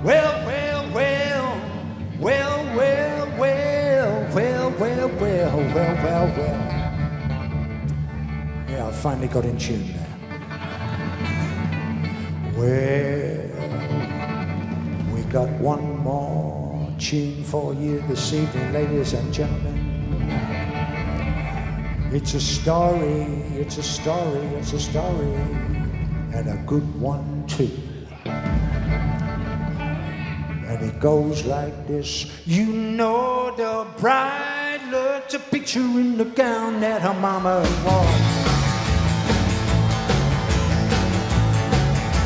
Well, well, well, well, well, well, well, well, well, well, well, well. Yeah, I finally got in tune there. Well, we got one more tune for you this evening, ladies and gentlemen. It's a story, it's a story, it's a story, and a good one too. And it goes like this. You know the bride looked a picture in the gown that her mama wore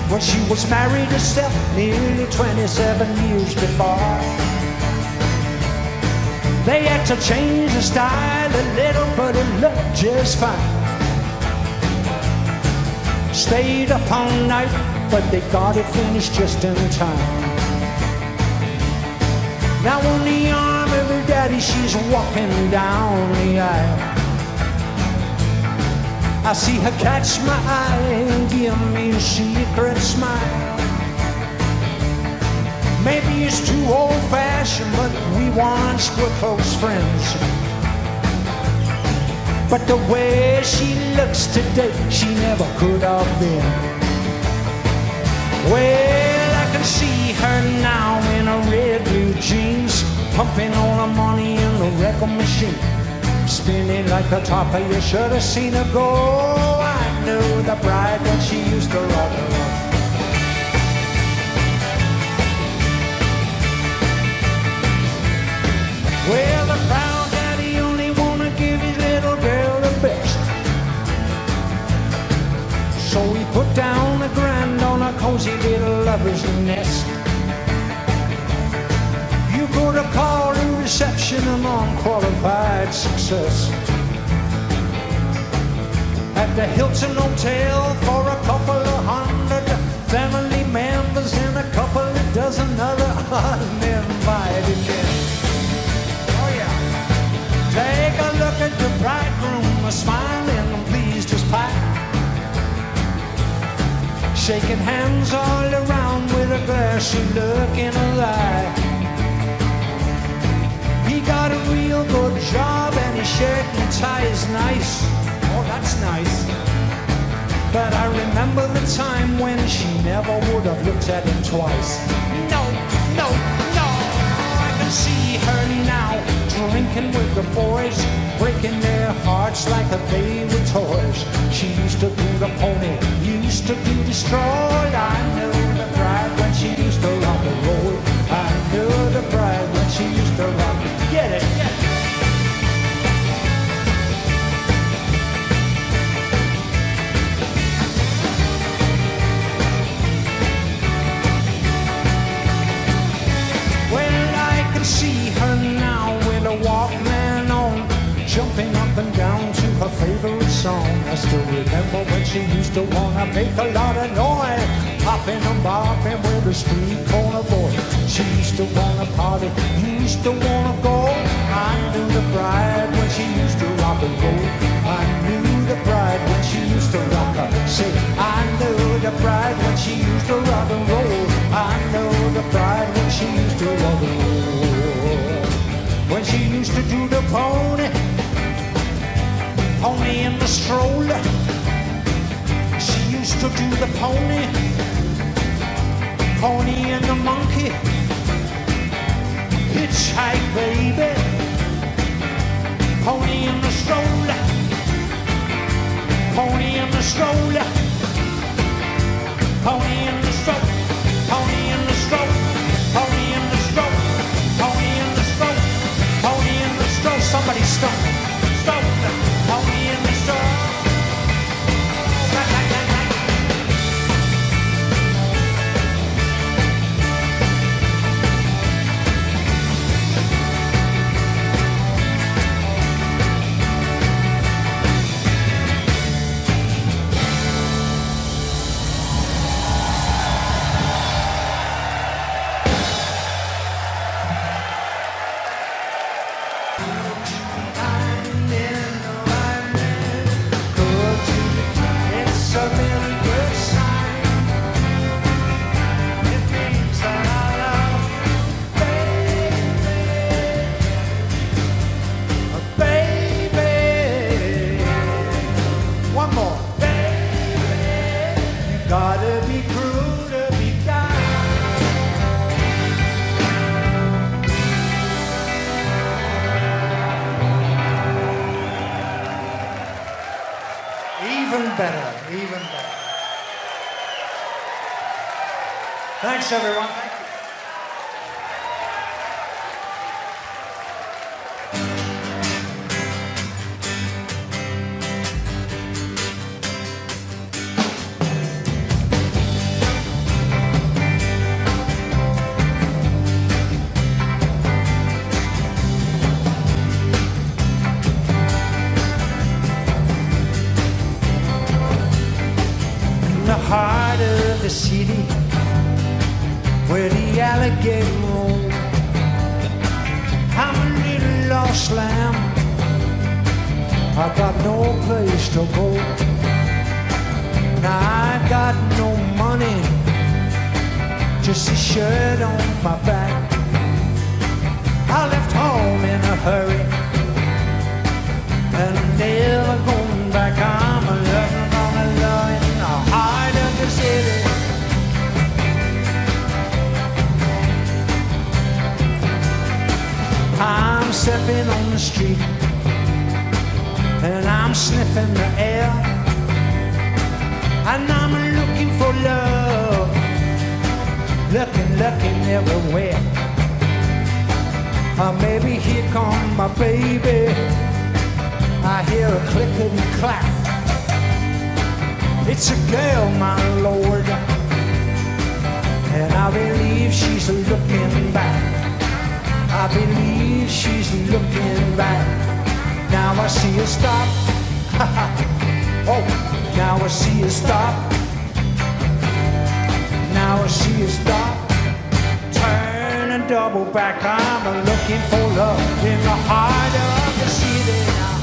when she was married herself nearly 27 years before. They had to change the style a little, but it looked just fine. Stayed up all night, but they got it finished just in time. Now on the arm of her daddy, she's walking down the aisle. I see her catch my eye and give me a secret smile. Maybe it's too old-fashioned, but we once were close friends. But the way she looks today, she never could have been. Well, I can see her now in her red blue jeans, pumping all her money in the record machine, spinning like the top of you should have seen her go. I knew the bride when she used to rock her up. Well, the proud daddy only wanna give his little girl the best, so he put down the grand on a cozy little lover's nest. You could have called a reception an unqualified success. At the Hilton Hotel for a couple of hundred family members and a couple of dozen other uninvited guests. Oh yeah. Take a look at the bridegroom, a smiling and pleased as pie, shaking hands all around with a glassy look in her eye. He got a real good job and his shirt and tie is nice. Oh, that's nice. But I remember the time when she never would have looked at him twice. No, no, no. I can see her now, drinking with the boys, breaking their hearts like a baby with toys. She used to do the pony, used to do the stroll. I knew the bride when she used to rock and roll. I knew the bride when she used to rock and roll. Get it, get it. See her now with a Walkman on, jumping up and down to her favorite song. I still remember when she used to wanna make a lot of noise, popping and bopping with a street corner boy. She used to wanna party, used to wanna go. I knew the bride when she used to rock and roll. I knew the bride when she used to rock her. Say, I knew the bride when she used to rock and roll. I know the bride when she used to rock and roll. When she used to do the pony, pony in the stroller. She used to do the pony, pony and the monkey. Hitchhike, baby, pony in the stroller, pony in the stroller, pony in the stroller, pony in the stroller, pony in the stroller, pony in the stroller, pony in the stroller. Somebody stop, stop the pony in the stroller. Thanks, everyone. Heart of the city where the alligator roam. I'm a little lost lamb, I got no place to go. Now I got no money, just a shirt on my back. I left home in a hurry and I'm never going back. I'm a lover, I'm a love in the heart of the city. I'm stepping on the street and I'm sniffing the air, and I'm looking for love, looking everywhere. Maybe here come my baby, I hear a clickety clack. It's a girl, my lord, and I believe she's looking back. I believe she's looking back. Now I see her stop. Oh, now I see her stop. Now I see her stop. Turn and double back. I'm looking for love in the heart of the city now.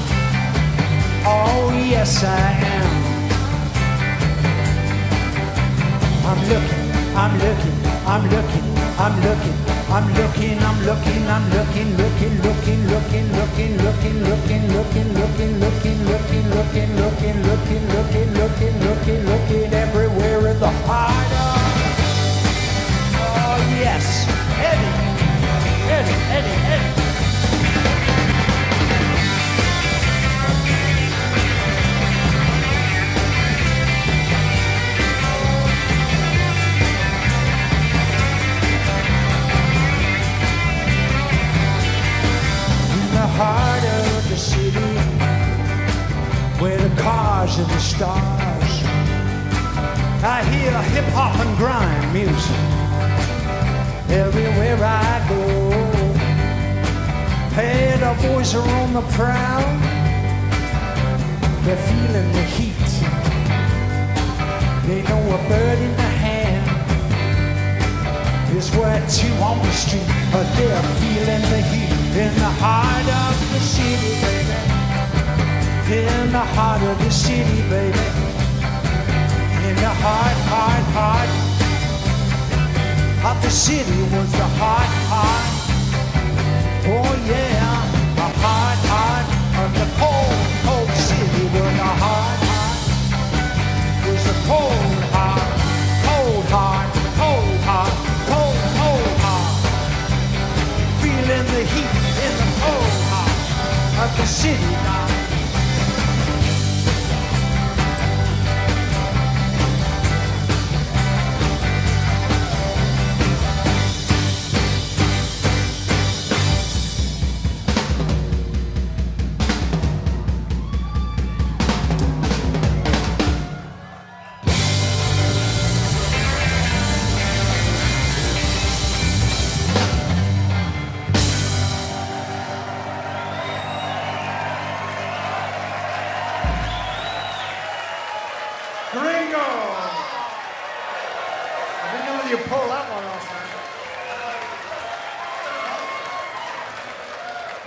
Oh yes I am. I'm looking, I'm looking, I'm looking, I'm looking, I'm looking, I'm looking, I'm looking, looking, looking, looking, looking, looking, looking, looking, looking, looking, looking, looking, looking, looking, looking, looking, looking, looking everywhere in the heart of. Oh yes, Eddie, Eddie, Eddie, Eddie. Heart of the city where the cars and the stars. I hear hip-hop and grime music everywhere I go. Hey, the boys are on the prowl, they're feeling the heat. They know a bird in the hand is worth two on the street, but they're feeling the heat. In the heart of the city, baby. In the heart of the city, baby. In the heart of the city was the heart. Oh yeah, the heart of the cold city was the heart. Was the cold heart. Feeling the heat in the cold heart of the city now.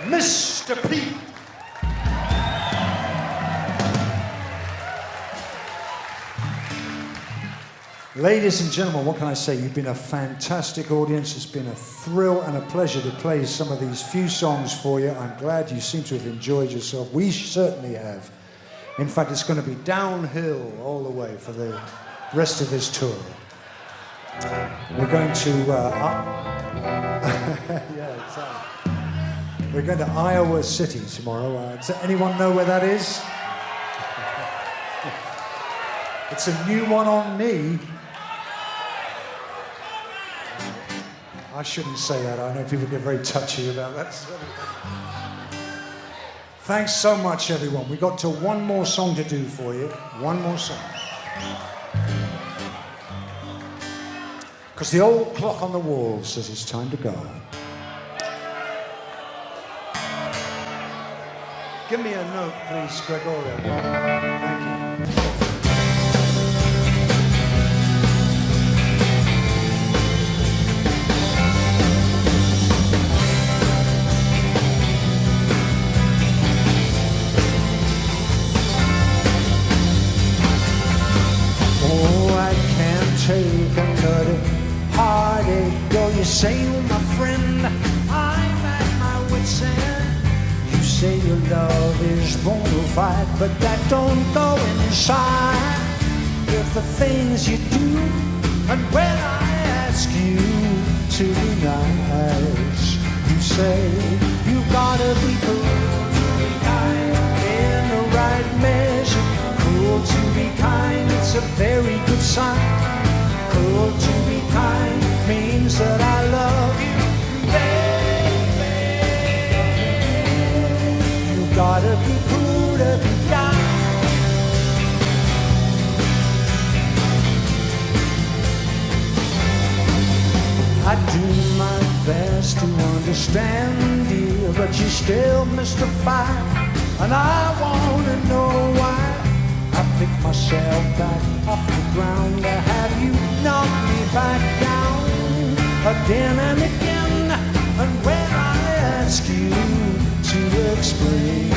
Mr. Pete. Ladies and gentlemen, what can I say? You've been a fantastic audience. It's been a thrill and a pleasure to play some of these few songs for you. I'm glad you seem to have enjoyed yourself. We certainly have. In fact, it's going to be downhill all the way for the rest of this tour. We're going to... yeah, exactly. We're going to Iowa City tomorrow. Does anyone know where that is? It's a new one on me. I shouldn't say that. I know people get very touchy about that. Thanks so much, everyone. We got to one more song to do for you. One more song. Because the old clock on the wall says it's time to go. Give me a note, please, Gregorio. Thank you. Take another heartache. Though you say you're my friend, I'm at my wit's end. You say your love is bona fide, but that don't go inside. If the things you do, and when I ask you to be nice, you say you gotta be cruel to be kind, in the right measure. Cruel to be kind, it's a very good sign. Cruel to be kind means that I love you, baby. You gotta be cruel to be kind. I do my best to understand you, but you still mystify, and I wanna know why. I pick myself back off the ground to have you knock me back down again and again. And when I ask you to explain,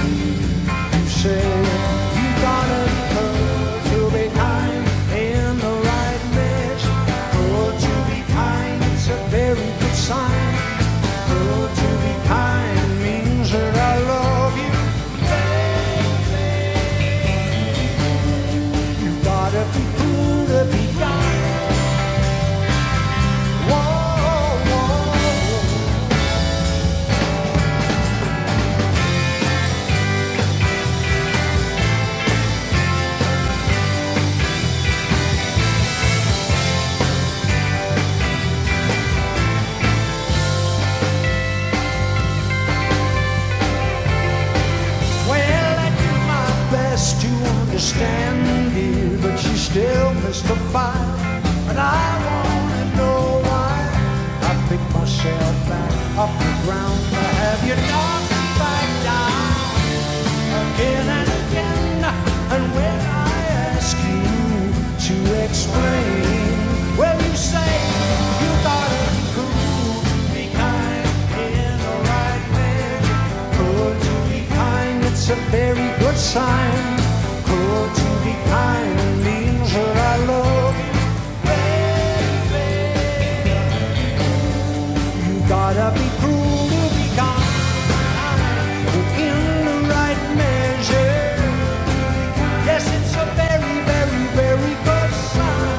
you say you gotta be cruel to be kind, in the right measure. Cruel to be kind, it's a very good sign. Cruel to be kind means that I love you. Gotta be cool to be kind. Whoa, whoa. Well, I do my best to understand you, but you still mystified, and I wanna know why. I pick myself back off the ground to have you knock me back down again and again. And when I ask you to explain, well, you say you gotta be cool, be kind, in the right measure. Cool to be kind, it's a very good sign. Cool to be kind means that I love you, baby. You gotta be cruel to be kind, in the right measure. Yes, it's a very, very, very good sign.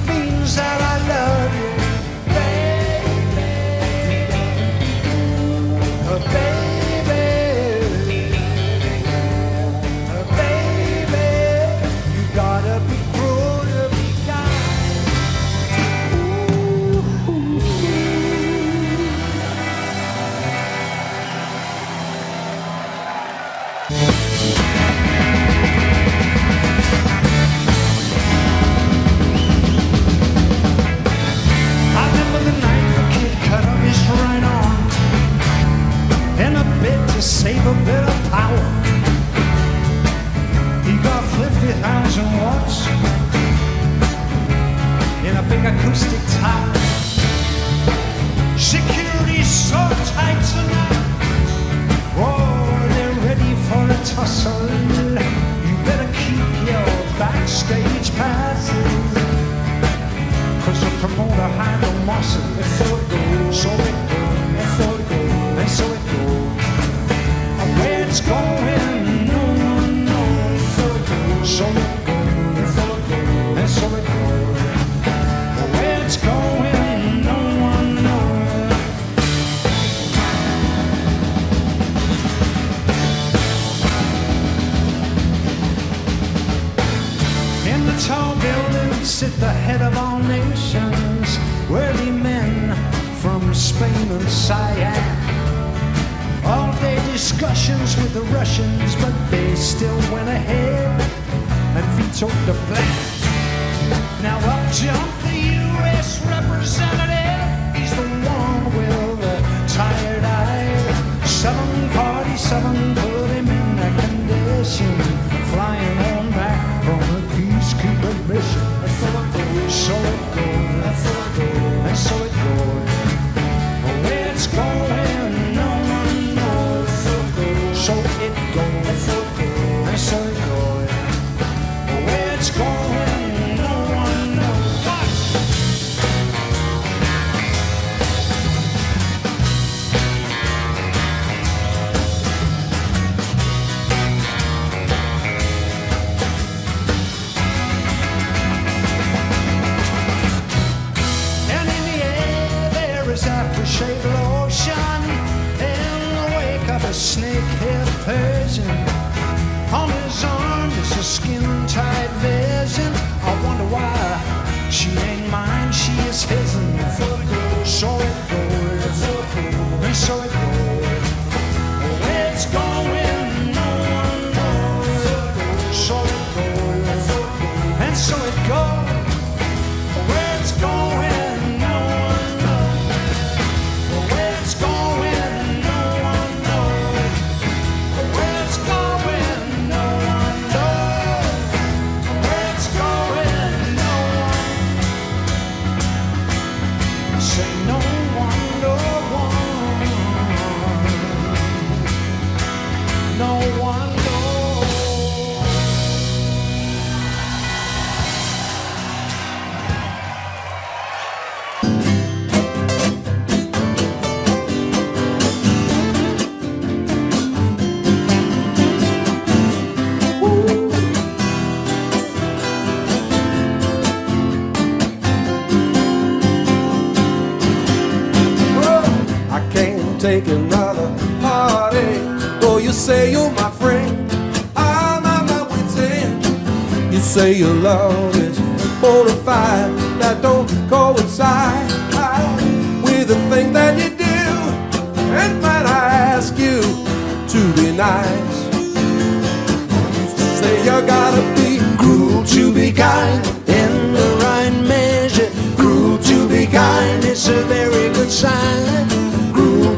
Means that I love you, baby. Baby. To save a bit of power, he got 50,000 watts in a big acoustic tower. Security's so tight tonight, oh, they're ready for a tussle. You better keep your backstage passes, 'cause the promoter had no muscle. So it goes, so it goes, so it goes, and so it goes. Where it's going, no one knows. So it goes, so it goes, and so it goes. Where it's going, no one knows. In the tall building sit the head of all nations, worthy men Spain and Siam. All-day discussions with the Russians, but they still went ahead and vetoed the plan. Now up jumped the U.S. representative. He's the one with the tired eye. 747 put him in that condition, flying on back from a peacekeeping mission. So it goes, and so it goes. Where it's going, no one knows. So it goes, and so it goes. Where it's going, no one knows. Aftershave lotion in the wake of a snakehead Persian. On his arm is a skin-tight vision. I wonder why she ain't mine, she is his. So it goes, and so it goes. Where it's going, no one knows. So it goes, and so it goes. Where it's going. Take another party. Though you say you're my friend, I'm on my wit's end. You say your love is bona fide, that don't coincide with the thing that you do. And might I ask you to be nice? Say you gotta be cruel to be kind, in the right measure. Cruel to be kind, it's a very good sign.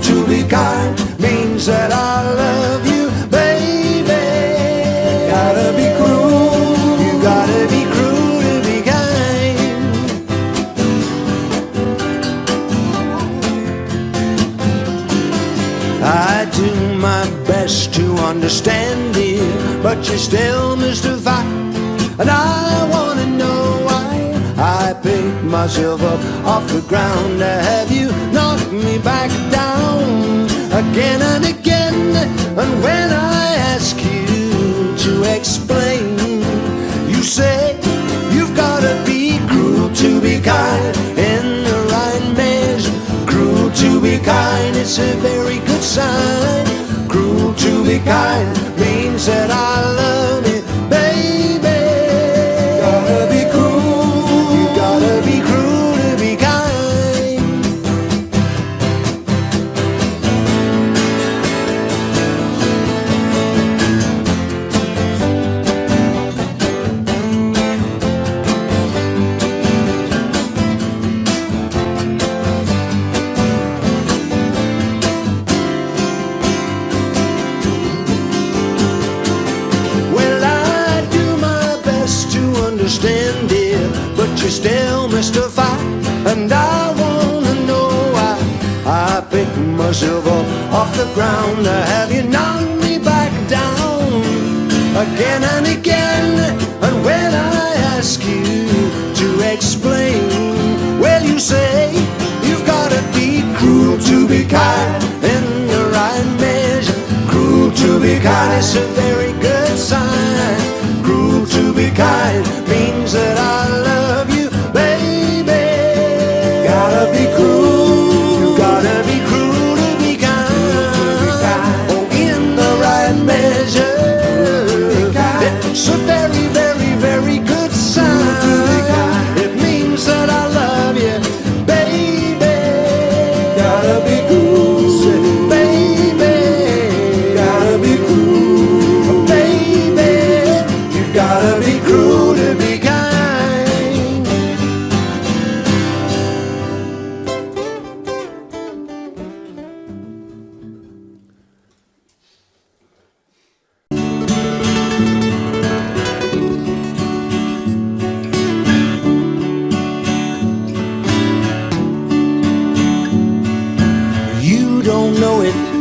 To be kind means that I love you, baby. Gotta be cruel, you gotta be cruel to be kind. I do my best to understand you, but you're still mystified, and I wanna know why. I picked myself up off the ground to have you knock me back down again and again. And when I ask you to explain, you say you've gotta be cruel to be kind, in the right measure. Cruel to be kind, it's a very good sign. Cruel to be kind means that I love you, baby. Gotta be cruel, you gotta be cruel to be kind. Understand it, but you're still mystified, and I wanna know why. I picked myself up off the ground to have you knock me back down again and again. And when I ask you to explain, well, you say you've gotta be cruel to be kind, in the right measure. Cruel to be kind, it's a very good sign. Cruel to be kind means that I love you, baby. Gotta be cruel, you gotta be cruel to be kind. Oh, in the right measure. It's a very, very, very good sign. It means that I love you, baby. Gotta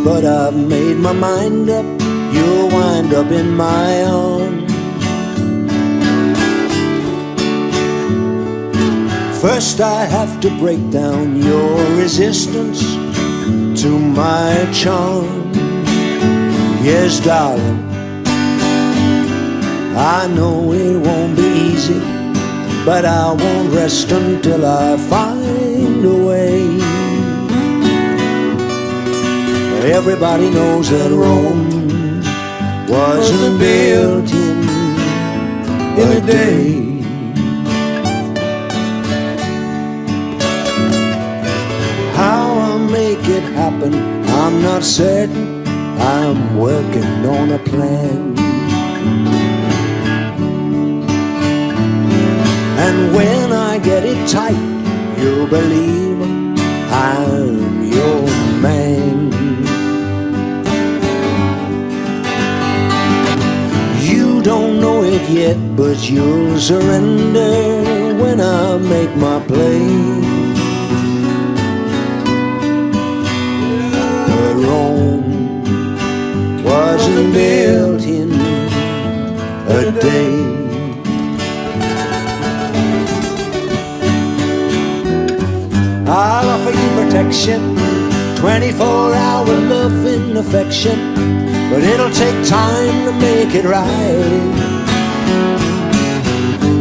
but I've made my mind up, you'll wind up in my arms. First I have to break down your resistance to my charm. Yes, darling, I know it won't be easy, but I won't rest until I find a way. Everybody knows that Rome wasn't built in a day. How I'll make it happen, I'm not certain. I'm working on a plan. And when I get it tight, you'll believe I'm your man. You don't know it yet, but you'll surrender when I make my play. But Rome wasn't built in a day. I'll offer you protection, 24-hour love and affection, but it'll take time to make it right.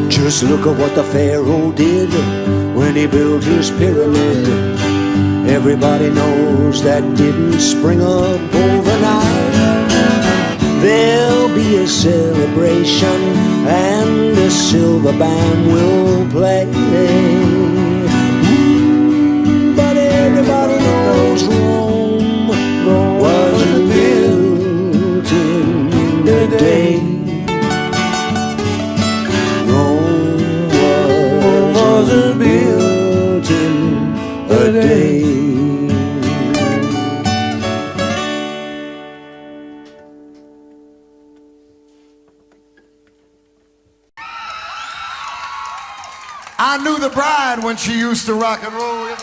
Just look at what the Pharaoh did when he built his pyramid. Everybody knows that didn't spring up overnight. There'll be a celebration and a silver band will play. Everybody knows Rome wasn't built in a day. Rome wasn't built in a day. I knew the bride when she used to rock and roll.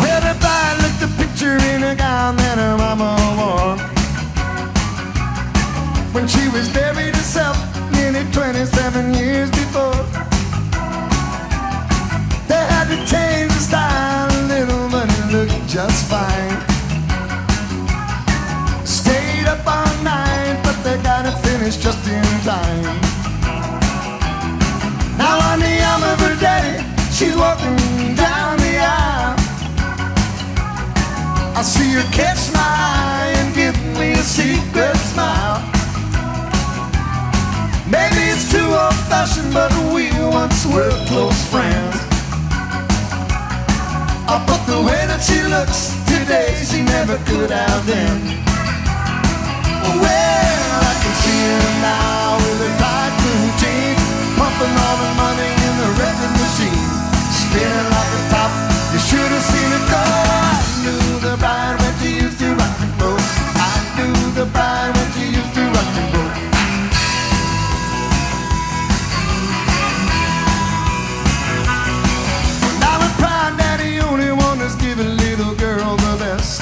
Everybody looked the picture in a gown that her mama wore when she was buried herself nearly 27 years before. They had to change the style a little, but it looked just fine. Stayed up all night, but they got it finished just in time. Now on the arm of her daddy, she's walking down the aisle. I see her catch my eye and give me a secret smile. Maybe it's too old-fashioned, but we once were close friends. But the way that she looks today, she never could have then. Well, I can see her now with her tight blue jeans, pumping all the money in the record machine, spinning like a top. You should have seen it go. I knew the bride when she used to rock and roll. I knew the bride when she used to rock and roll. Now with pride, daddy only wanted to give a little girl the best.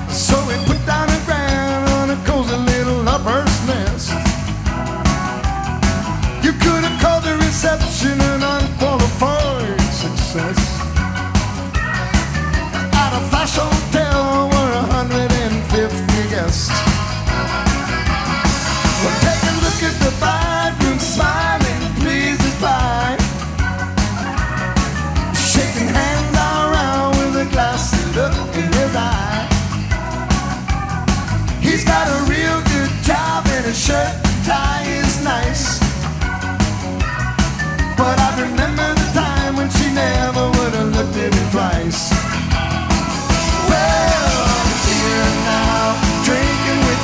So he put down a grand on a cozy little upper's nest. You could have called the reception an unqualified success. At a flash hotel were 150 guests. Well, take a look at the bridegroom smiling, pleased as pie, shaking hands all around with a glassy look in his eye. He's got a real good job and his shirt and tie is nice. But I remember the time when she never would have looked at me twice. Well, I'm here now, drinking with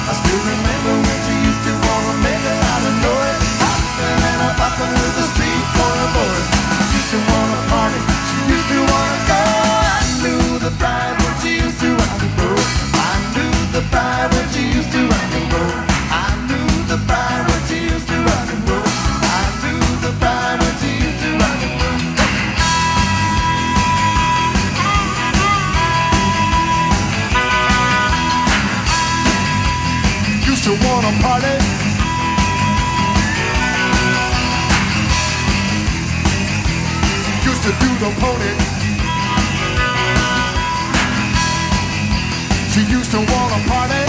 I still remember when she used to wanna make a lot of noise, hopping and a bopping with the street corner boys. She used to wanna party, she used to wanna go. I knew the bride when she used to rock and roll. I knew the bride when she used to rock and roll. I knew the bride when she used to rock and roll. I knew the bride when she used to rock and roll. Used to wanna party, used to do the pony. She used to wanna party.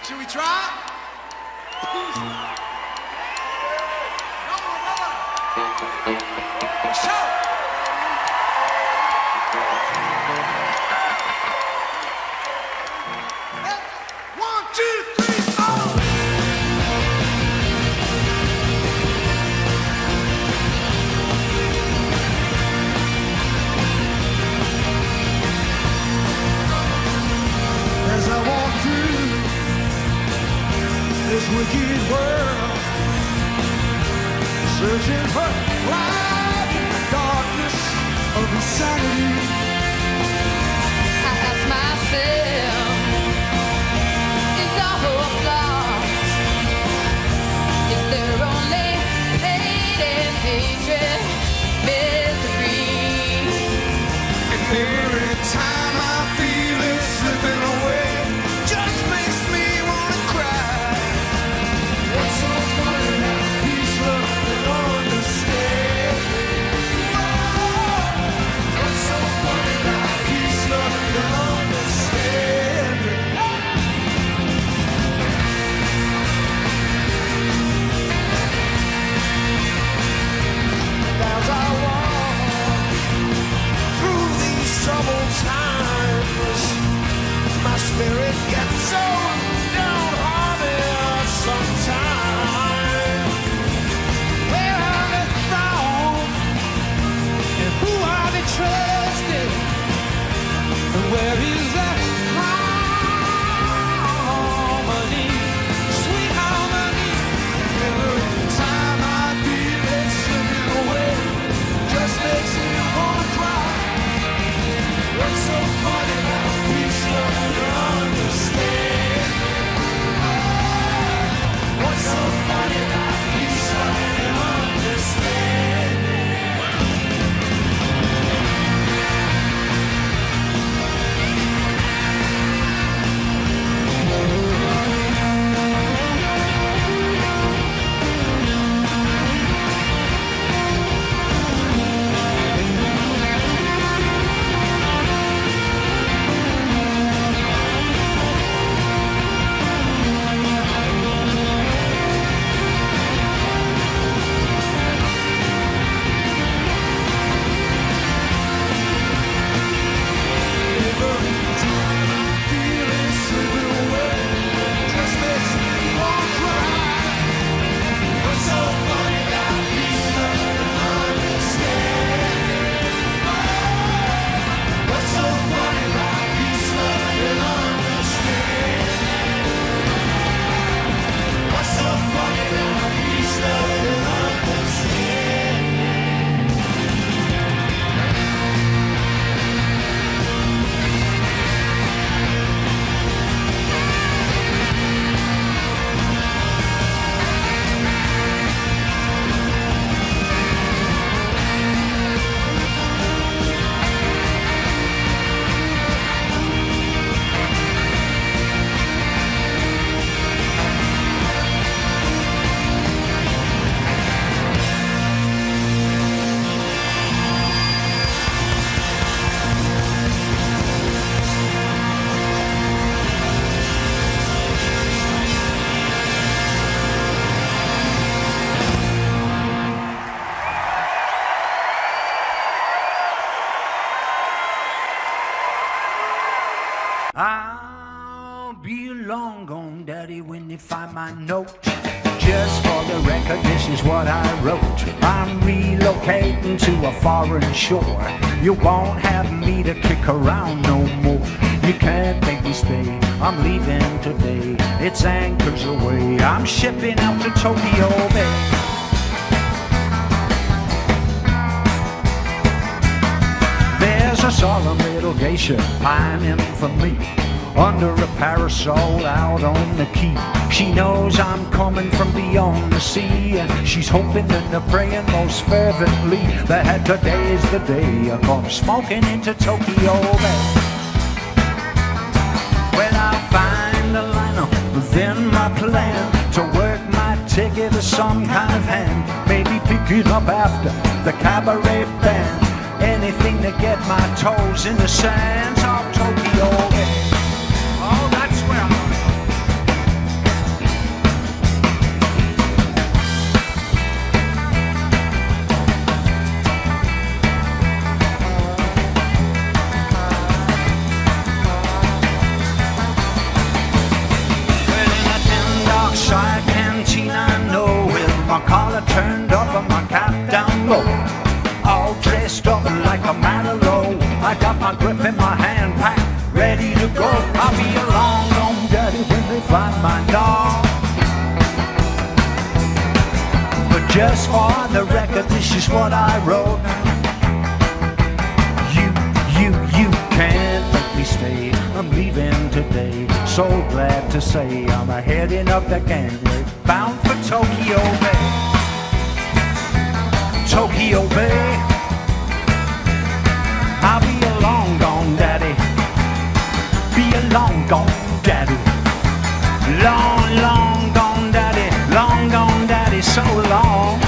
Should we try? Come on, brother. Show. wicked world, searching for light in the darkness of insanity. I ask myself, is all hope lost? Is there only hate and hatred, misery? And every time I feel it slipping away, just makes me wanna cry. What's so funny that peace, love, and understanding? Oh, what's so funny that peace, love, and understanding? As I walk through these troubled times, my spirit gets so downhearted sometimes. Where are they from? And who are they trusting? And where is that harmony, sweet harmony? Every time I feel it slipping away, just makes me wanna cry. What's so funny about peace, love, and understanding? What's so funny about peace, love, and understanding? I'll be long gone, Daddy, when they find my note. Just for the record, this is what I wrote. I'm relocating to a foreign shore. You won't have me to kick around no more. You can't make me stay, I'm leaving today. It's anchors away, I'm shipping out to Tokyo Bay. There's a solemn little geisha pining for me under a parasol out on the quay. She knows I'm coming from beyond the sea, and she's hoping and praying most fervently that today is the day I come smoking into Tokyo Bay. Well, I'll find a liner within my plan to work my ticket as some kind of hand, maybe pick it up after the cabaret band. Anything to get my toes in the sands of Tokyo Bay. Oh, that's where I'm going. Well, in a $10 canteen, I know, with my collar turned up and my cap down low, all dressed up like a Matador. I got my grip in my hand, packed, ready to go. I'll be a long gone daddy when they find my dog. Just for the record, this is what I wrote. You can't make me stay. I'm leaving today. So glad to say I'm heading up the gangway, bound for Tokyo Bay. Tokyo Bay. I'll be a long gone daddy. Be a long gone daddy. Long, long gone daddy. Long gone daddy, so long.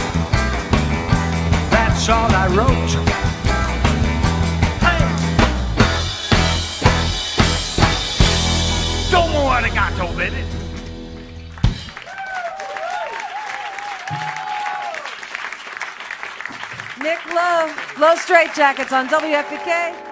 That's all I wrote. Domo arigato, baby. Nick Lowe, Lowe Straight Jackets on WFPK.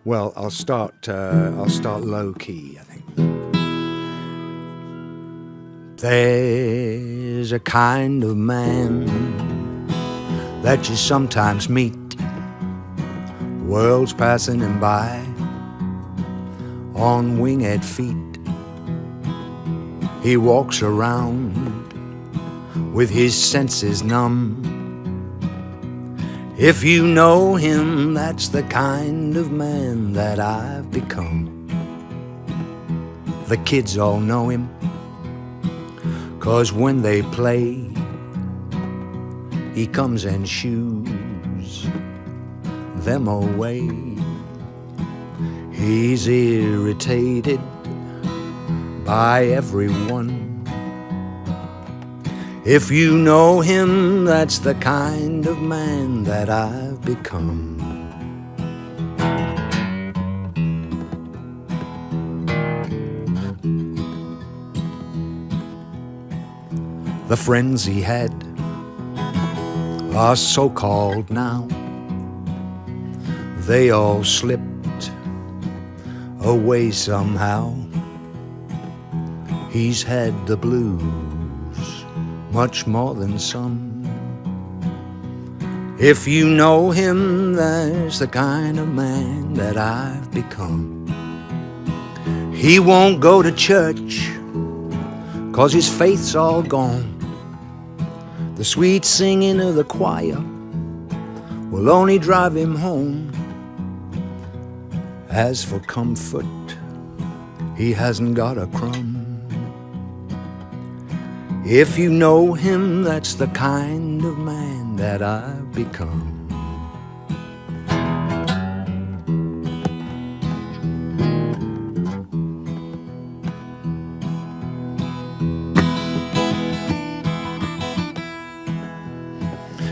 Well, I'll start low key, I think. There's a kind of man that you sometimes meet, worlds passing him by on winged feet. He walks around with his senses numb. If you know him, that's the kind of man that I've become. The kids all know him, 'cause when they play, he comes and shoos them away. He's irritated by everyone. If you know him, that's the kind of man that I've become. The friends he had are so-called now. They all slipped away somehow. He's had the blues much more than some. If you know him, that's the kind of man that I've become. He won't go to church, 'cause his faith's all gone. The sweet singing of the choir will only drive him home. As for comfort, he hasn't got a crumb. If you know him, that's the kind of man that I've become.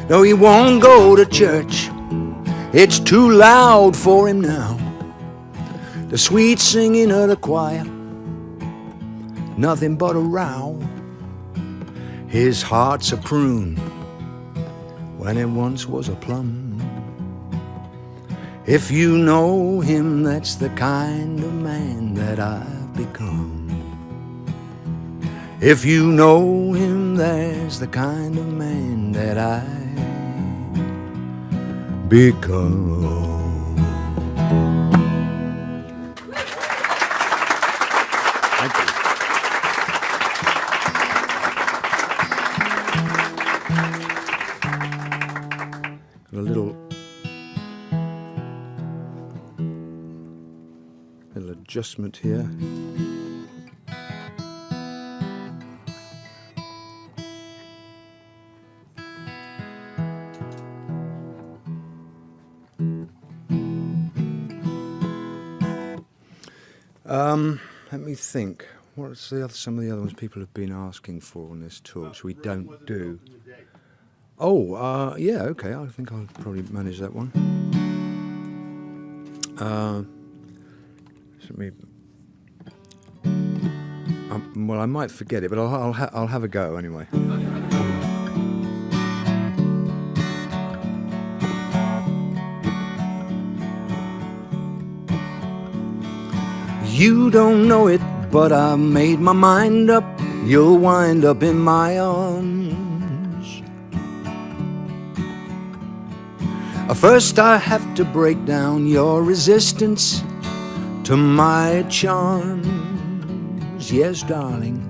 No, he won't go to church. It's too loud for him now. The sweet singing of the choir, nothing but a row. His heart's a prune when it once was a plum. If you know him, that's the kind of man that I've become. If you know him, that's the kind of man that I've become. A little adjustment here. Let me think. What's some of the other ones people have been asking for on this tour, which we don't do? Oh, yeah, okay. I think I'll probably manage that one. Let me. Well, I might forget it, but I'll have a go anyway. You don't know it, but I made my mind up. You'll wind up in my arms. First I have to break down your resistance to my charms. Yes, darling,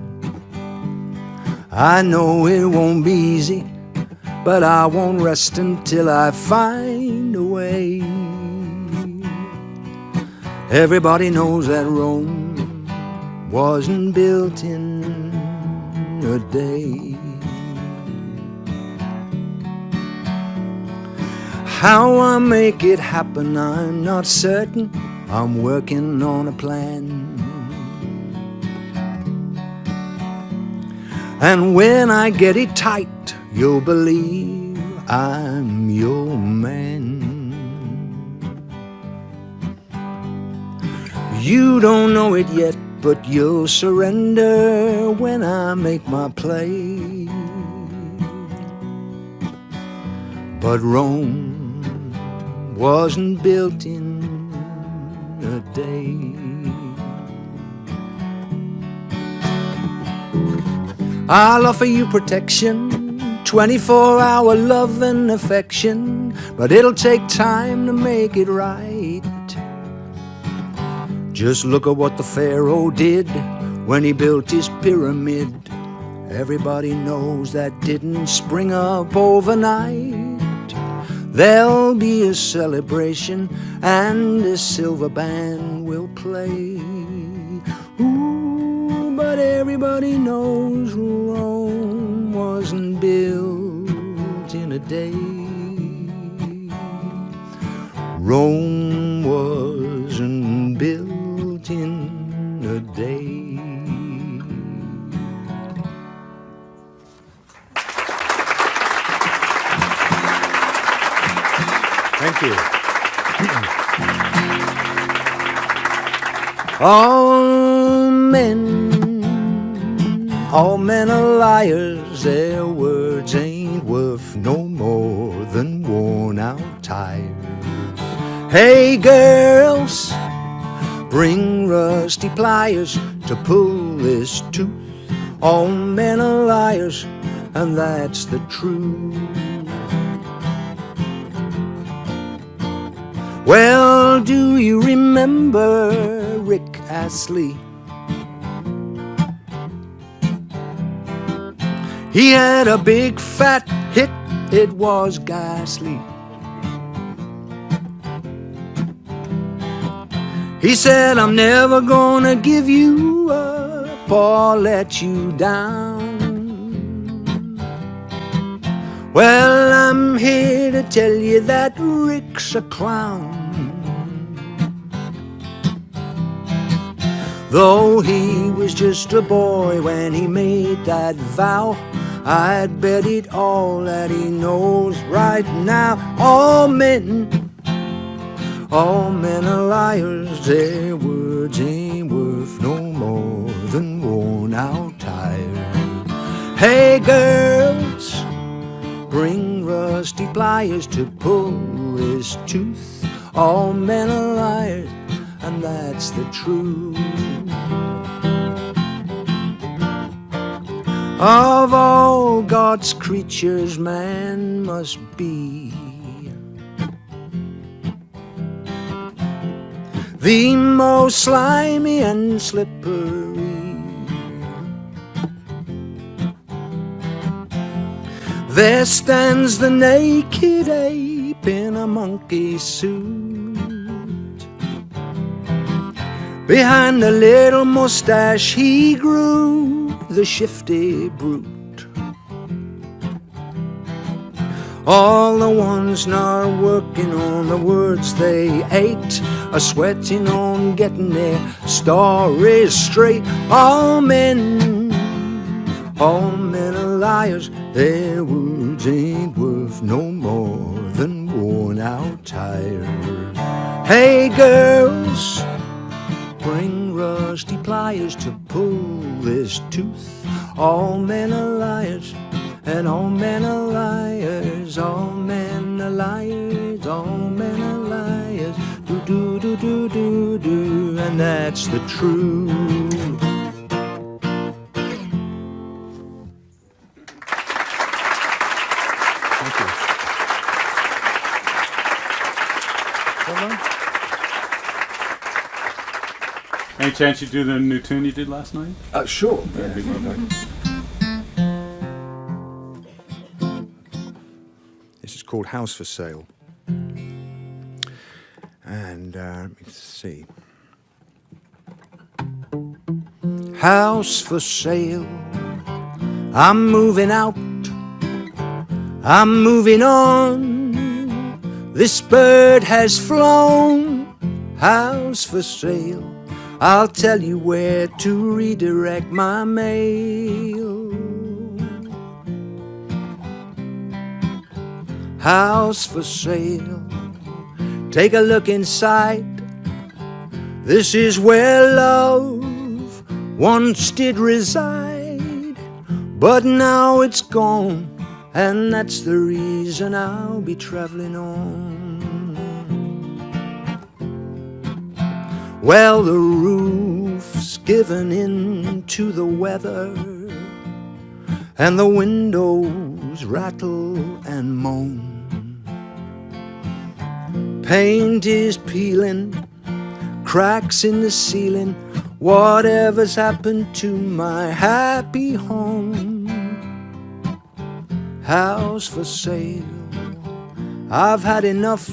I know it won't be easy, but I won't rest until I find a way. Everybody knows that Rome wasn't built in a day. How I make it happen, I'm not certain. I'm working on a plan. And when I get it tight, you'll believe I'm your man. You don't know it yet, but you'll surrender when I make my play. But Rome wasn't built in a day. I'll offer you protection, 24-hour love and affection, but it'll take time to make it right. Just look at what the Pharaoh did when he built his pyramid. Everybody knows that didn't spring up overnight. There'll be a celebration and a silver band will play. Ooh, but everybody knows Rome wasn't built in a day. Rome wasn't built in a day. Thank you. All men are liars. Their words ain't worth no more than worn out tires. Hey girls, bring rusty pliers to pull this tooth. All men are liars, and that's the truth. Well, do you remember Rick Astley? He had a big fat hit, it was ghastly. He said, I'm never gonna give you up or let you down. Well, I'm here to tell you that Rick's a clown. Though he was just a boy when he made that vow, I'd bet it all that he knows right now. All men are liars. Their words ain't worth no more than worn out tires. Hey girls, bring rusty pliers to pull this tooth. All men are liars, and that's the truth. Of all God's creatures, man must be the most slimy and slippery. There stands the naked ape in a monkey suit. Behind the little mustache he grew, the shifty brute. All the ones not working on the words they ate are sweating on getting their stories straight. All men are liars. Their words ain't worth no more than worn out tires. Hey girls, bring rusty pliers to pull this tooth. All men are liars, and all men are liars. All men are liars, all men are liars. Do do do do do do, and that's the truth. Any chance you do the new tune you did last night? Sure. That'd be lovely. This is called House for Sale. And let me see. House for sale. I'm moving out. I'm moving on. This bird has flown. House for sale. I'll tell you where to redirect my mail. House for sale. Take a look inside. This is where love once did reside, but now it's gone, and that's the reason I'll be traveling on. Well, the roof's given in to the weather, and the windows rattle and moan. Paint is peeling, cracks in the ceiling. Whatever's happened to my happy home? House for sale. I've had enough.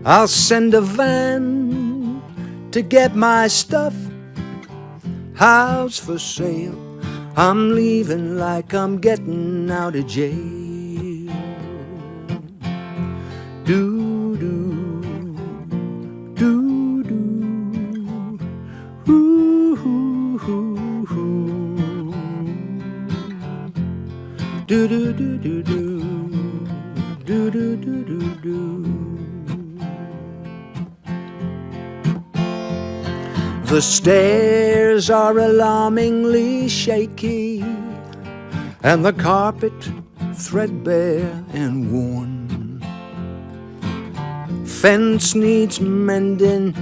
I'll send a van to get my stuff. House for sale. I'm leaving like I'm getting out of jail. Do do do do. Ooh, ooh, ooh, ooh. Do do do do do. Do do do do do. The stairs are alarmingly shaky, and the carpet threadbare and worn. Fence needs mending,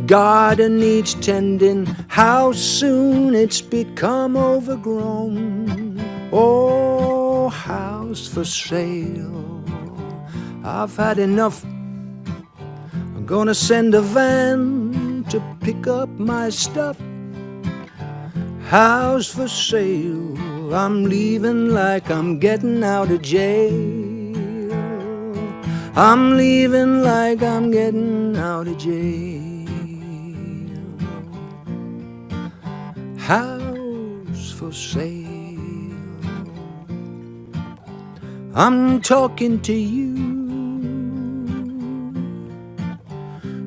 garden needs tending. How soon it's become overgrown. Oh, house for sale. I've had enough. I'm gonna send a van to pick up my stuff. House for sale. I'm leaving like I'm getting out of jail. I'm leaving like I'm getting out of jail. House for sale. I'm talking to you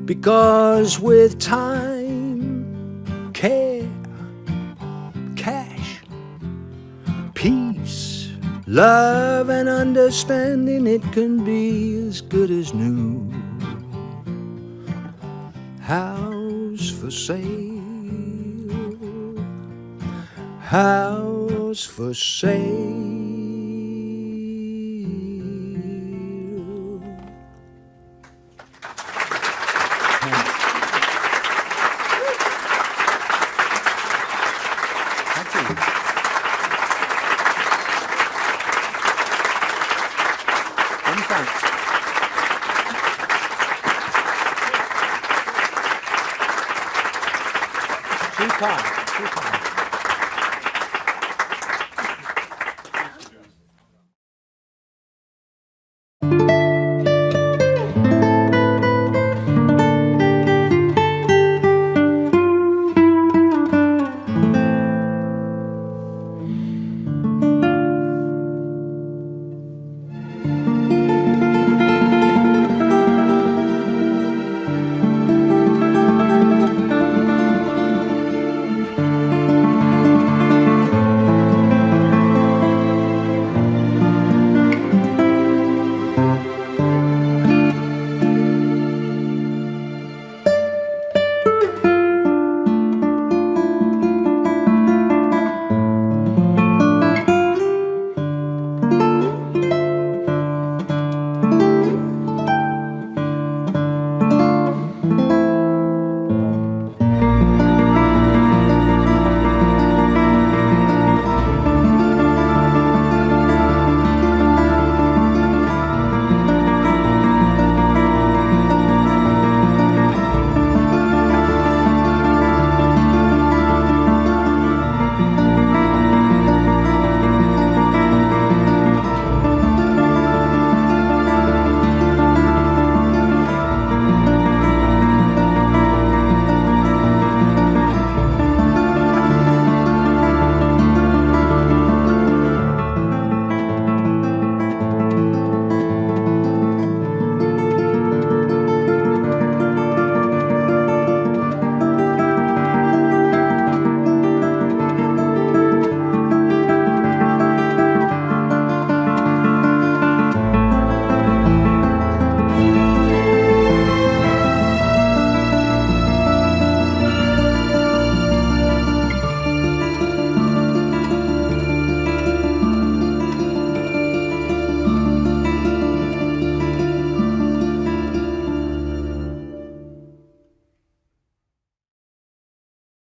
because with time, care, cash, peace, love and understanding, it can be as good as new. House for sale. House for sale.